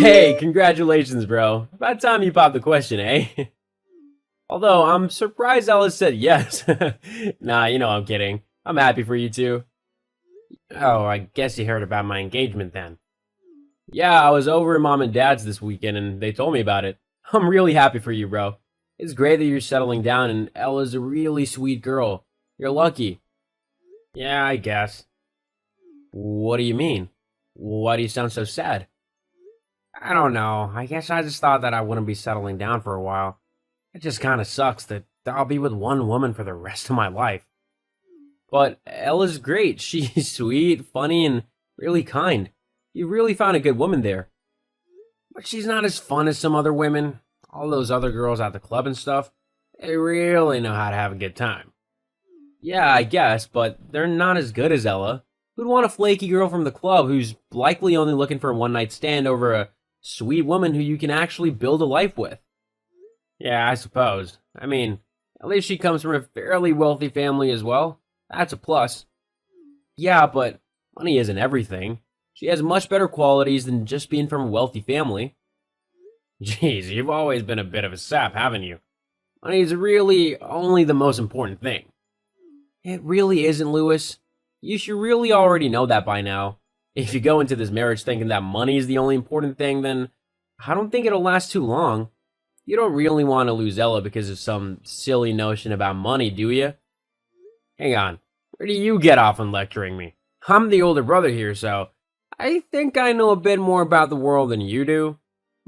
Hey, congratulations, bro. About time you popped the question, eh? Although, I'm surprised Alice said yes. Nah, I'm kidding. I'm happy for you too. Oh, I guess you heard about my engagement then. Yeah, I was over at mom and dad's this weekend and they told me about it. I'm really happy for you, bro. It's great that you're settling down and Ella's a really sweet girl. You're lucky. Yeah, I guess. What do you mean? Why do you sound so sad? I don't know. I guess I just thought that I wouldn't be settling down for a while. It just kind of sucks that I'll be with one woman for the rest of my life. But Ella's great. She's sweet, funny, and really kind. You really found a good woman there. But she's not as fun as some other women. All those other girls at the club and stuff, they really know how to have a good time. Yeah, I guess, but they're not as good as Ella. Who'd want a flaky girl from the club who's likely only looking for a one-night stand over a sweet woman who you can actually build a life with? Yeah, I suppose. I mean, at least she comes from a fairly wealthy family as well. That's a plus. Yeah, but money isn't everything. She has much better qualities than just being from a wealthy family. Jeez, you've always been a bit of a sap, haven't you? Money is really only the most important thing. It really isn't, Lewis. You should really already know that by now. If you go into this marriage thinking that money is the only important thing, then I don't think it'll last too long. You don't really want to lose Ella because of some silly notion about money, do you? Hang on, where do you get off on lecturing me? I'm the older brother here, so I think I know a bit more about the world than you do.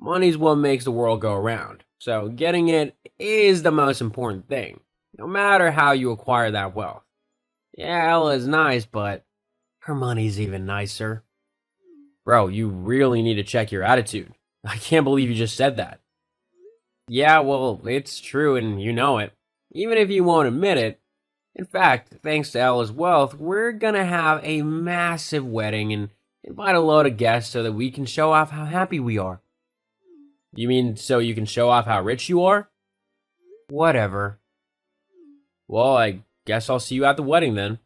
Money's what makes the world go around, so getting it is the most important thing, no matter how you acquire that wealth. Yeah, Ella's nice, but her money's even nicer. Bro, you really need to check your attitude. I can't believe you just said that. Yeah, well, it's true and you know it, even if you won't admit it. In fact, thanks to Ella's wealth, we're gonna have a massive wedding and invite a load of guests so that we can show off how happy we are. You mean so you can show off how rich you are? Whatever. Well, I guess I'll see you at the wedding then.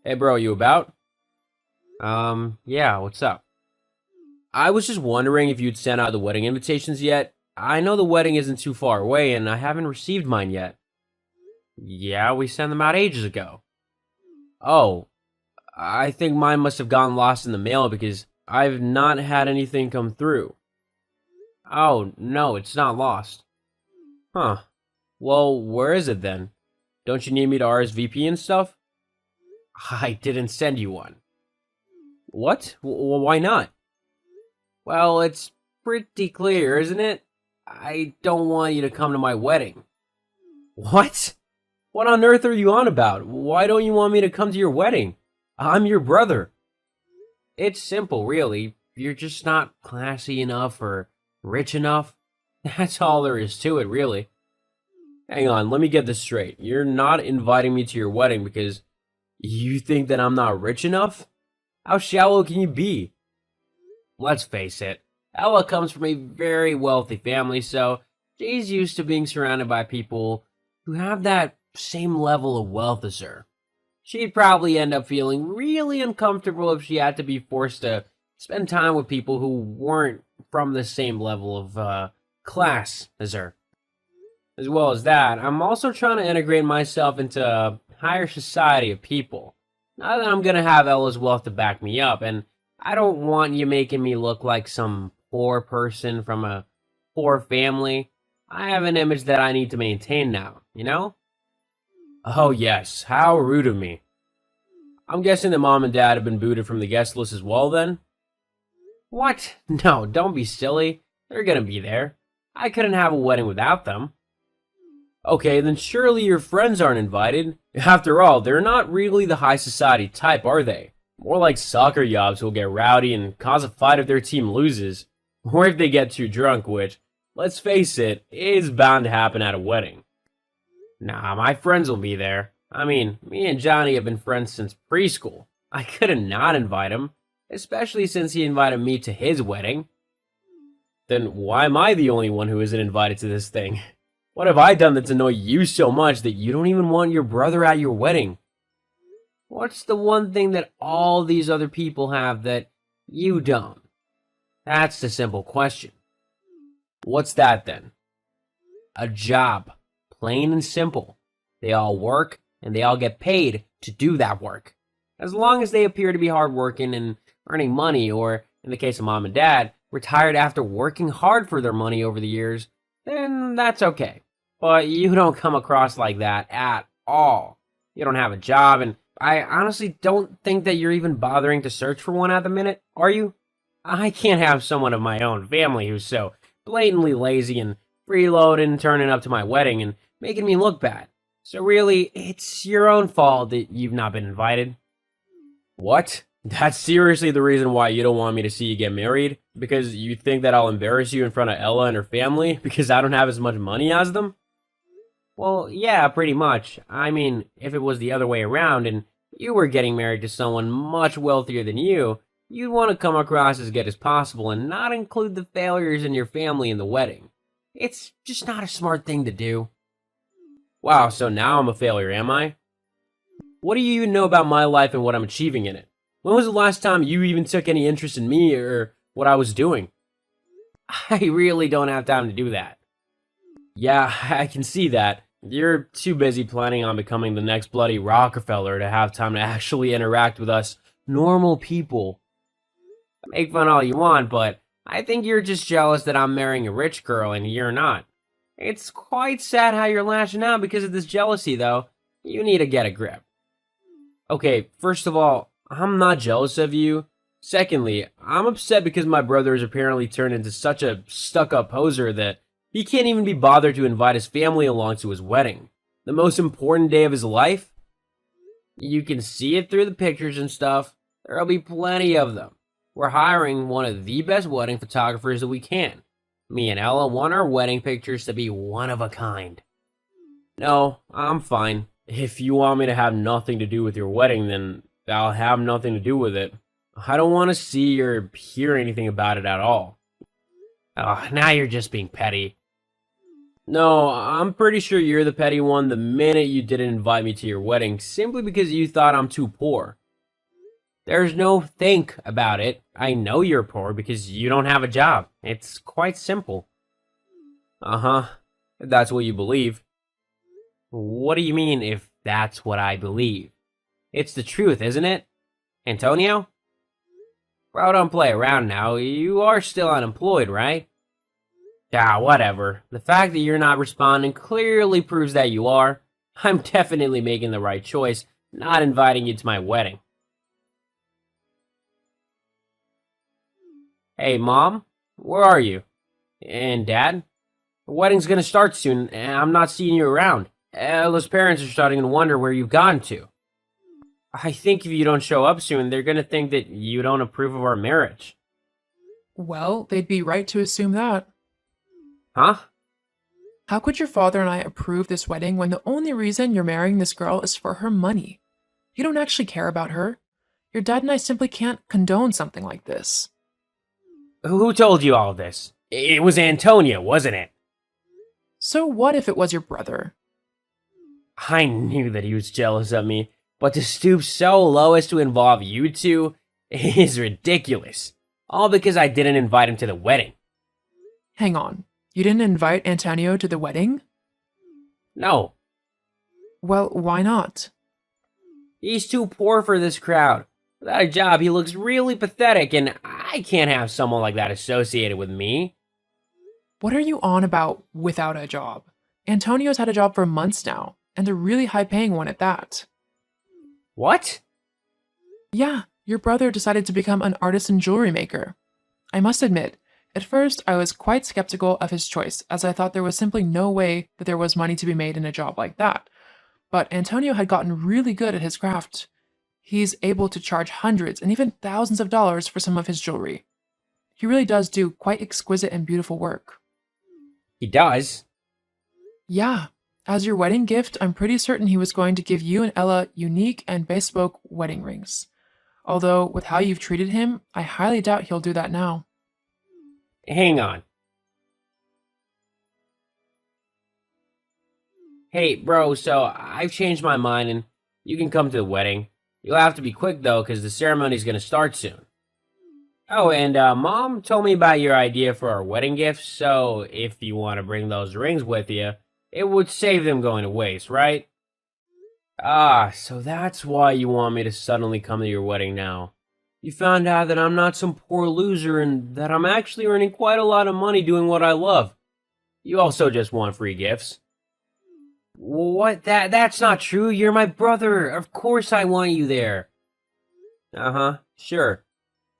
Hey bro, you about? Yeah, what's up? I was just wondering if you'd sent out the wedding invitations yet. I know the wedding isn't too far away and I haven't received mine yet. Yeah, we sent them out ages ago. Oh, I think mine must have gotten lost in the mail because I've not had anything come through. Oh, no, it's not lost. Huh. Well, where is it then? Don't you need me to RSVP and stuff? I didn't send you one. What? Why not? Well, it's pretty clear, isn't it? I don't want you to come to my wedding. What? What on earth are you on about? Why don't you want me to come to your wedding? I'm your brother. It's simple, really. You're just not classy enough or rich enough. That's all there is to it, really. Hang on, let me get this straight. You're not inviting me to your wedding because you think that I'm not rich enough? How shallow can you be? Let's face it, Ella comes from a very wealthy family, so she's used to being surrounded by people who have that same level of wealth as her. She'd probably end up feeling really uncomfortable if she had to be forced to spend time with people who weren't from the same level of class as her. As well as that, I'm also trying to integrate myself into a higher society of people. Now that I'm gonna have Ella's wealth to back me up, and I don't want you making me look like some poor person from a poor family. I have an image that I need to maintain now, you know? Oh yes, how rude of me. I'm guessing that mom and dad have been booted from the guest list as well then? What? No, don't be silly. They're gonna be there. I couldn't have a wedding without them. Okay, then surely your friends aren't invited. After all, they're not really the high society type, are they? More like soccer yobs who'll get rowdy and cause a fight if their team loses. Or if they get too drunk, which, let's face it, is bound to happen at a wedding. Nah, my friends will be there. I mean, me and Johnny have been friends since preschool. I couldn't not invite him, especially since he invited me to his wedding. Then why am I the only one who isn't invited to this thing? What have I done that's annoyed you so much that you don't even want your brother at your wedding? What's the one thing that all these other people have that you don't? That's the simple question. What's that then? A job. Plain and simple. They all work, and they all get paid to do that work. As long as they appear to be hardworking and earning money, or, in the case of mom and dad, retired after working hard for their money over the years, then that's okay. But you don't come across like that at all. You don't have a job, and I honestly don't think that you're even bothering to search for one at the minute, are you? I can't have someone of my own family who's so blatantly lazy and freeloading and turning up to my wedding and making me look bad. So really, it's your own fault that you've not been invited. What? That's seriously the reason why you don't want me to see you get married? Because you think that I'll embarrass you in front of Ella and her family because I don't have as much money as them? Well, yeah, pretty much. I mean, if it was the other way around and you were getting married to someone much wealthier than you, you'd want to come across as good as possible and not include the failures in your family in the wedding. It's just not a smart thing to do. Wow, so now I'm a failure, am I? What do you even know about my life and what I'm achieving in it? When was the last time you even took any interest in me or what I was doing? I really don't have time to do that. Yeah, I can see that. You're too busy planning on becoming the next bloody Rockefeller to have time to actually interact with us normal people. Make fun all you want, but I think you're just jealous that I'm marrying a rich girl and you're not. It's quite sad how you're lashing out because of this jealousy, though. You need to get a grip. Okay, first of all, I'm not jealous of you. Secondly, I'm upset because my brother has apparently turned into such a stuck-up poser that he can't even be bothered to invite his family along to his wedding. The most important day of his life? You can see it through the pictures and stuff. There'll be plenty of them. We're hiring one of the best wedding photographers that we can. Me and Ella want our wedding pictures to be one of a kind. No, I'm fine. If you want me to have nothing to do with your wedding, then I'll have nothing to do with it. I don't want to see or hear anything about it at all. Oh, now you're just being petty. No, I'm pretty sure you're the petty one the minute you didn't invite me to your wedding simply because you thought I'm too poor. There's no think about it. I know you're poor because you don't have a job. It's quite simple. Uh-huh. If that's what you believe. What do you mean if that's what I believe? It's the truth, isn't it? Antonio? Bro, don't play around now. You are still unemployed, right? Ah, whatever. The fact that you're not responding clearly proves that you are. I'm definitely making the right choice, not inviting you to my wedding. Hey, Mom? Where are you? And Dad? The wedding's gonna start soon, and I'm not seeing you around. Ella's parents are starting to wonder where you've gone to. I think if you don't show up soon, they're gonna think that you don't approve of our marriage. Well, they'd be right to assume that. Huh? How could your father and I approve this wedding when the only reason you're marrying this girl is for her money? You don't actually care about her. Your dad and I simply can't condone something like this. Who told you all of this? It was Antonio, wasn't it? So what if it was your brother? I knew that he was jealous of me, but to stoop so low as to involve you two is ridiculous. All because I didn't invite him to the wedding. Hang on. You didn't invite Antonio to the wedding? No, Well, why not? he's too poor for this crowd. Without a job, he looks really pathetic, and I can't have someone like that associated with me. What are you on about without a job? Antonio's had a job for months now, and a really high paying one at that. What? Yeah, your brother decided to become an artisan jewelry maker. I must admit, at first I was quite skeptical of his choice, as I thought there was simply no way that there was money to be made in a job like that. But Antonio had gotten really good at his craft. He's able to charge hundreds and even thousands of dollars for some of his jewelry. He really does do quite exquisite and beautiful work. He does? Yeah, as your wedding gift, I'm pretty certain he was going to give you and Ella unique and bespoke wedding rings. Although, with how you've treated him, I highly doubt he'll do that now. Hang on. Hey, bro, so I've changed my mind and you can come to the wedding. You'll have to be quick though, because the ceremony's gonna start soon. Oh, and Mom told me about your idea for our wedding gifts, so if you want to bring those rings with you, it would save them going to waste, right? Ah, so that's why you want me to suddenly come to your wedding now. You found out that I'm not some poor loser and that I'm actually earning quite a lot of money doing what I love. You also just want free gifts. What? That's not true. You're my brother. Of course I want you there. Uh-huh. Sure.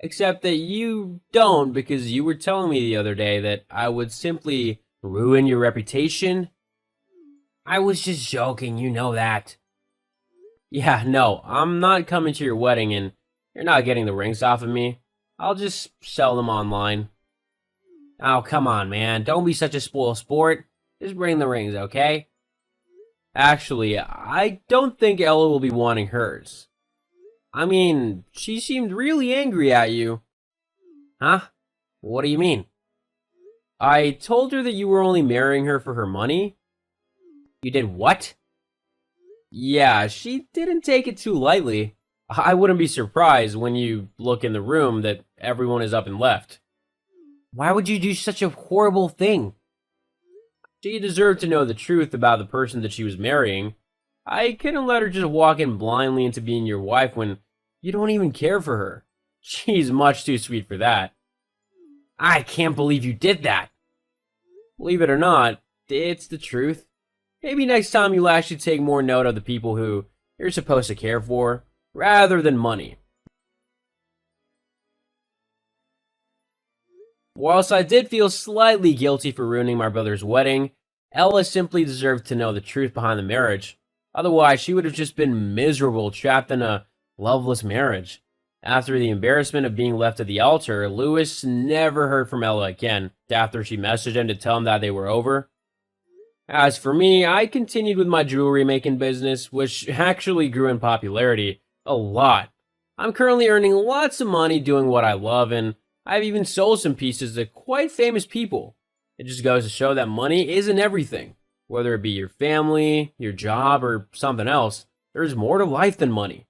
Except that you don't, because you were telling me the other day that I would simply ruin your reputation. I was just joking, you know that. Yeah, no, I'm not coming to your wedding and you're not getting the rings off of me. I'll just sell them online. Oh, come on, man. Don't be such a spoil sport. Just bring the rings, okay? Actually, I don't think Ella will be wanting hers. I mean, she seemed really angry at you. Huh? What do you mean? I told her that you were only marrying her for her money. You did what? Yeah, she didn't take it too lightly. I wouldn't be surprised when you look in the room that everyone is up and left. Why would you do such a horrible thing? She deserved to know the truth about the person that she was marrying. I couldn't let her just walk in blindly into being your wife when you don't even care for her. She's much too sweet for that. I can't believe you did that. Believe it or not, it's the truth. Maybe next time you'll actually take more note of the people who you're supposed to care for, rather than money. Whilst I did feel slightly guilty for ruining my brother's wedding, Ella simply deserved to know the truth behind the marriage. Otherwise, she would have just been miserable, trapped in a loveless marriage. After the embarrassment of being left at the altar, Lewis never heard from Ella again, after she messaged him to tell him that they were over. As for me, I continued with my jewelry making business, which actually grew in popularity a lot. I'm currently earning lots of money doing what I love, and I've even sold some pieces to quite famous people. It just goes to show that money isn't everything. Whether it be your family, your job, or something else, there's more to life than money.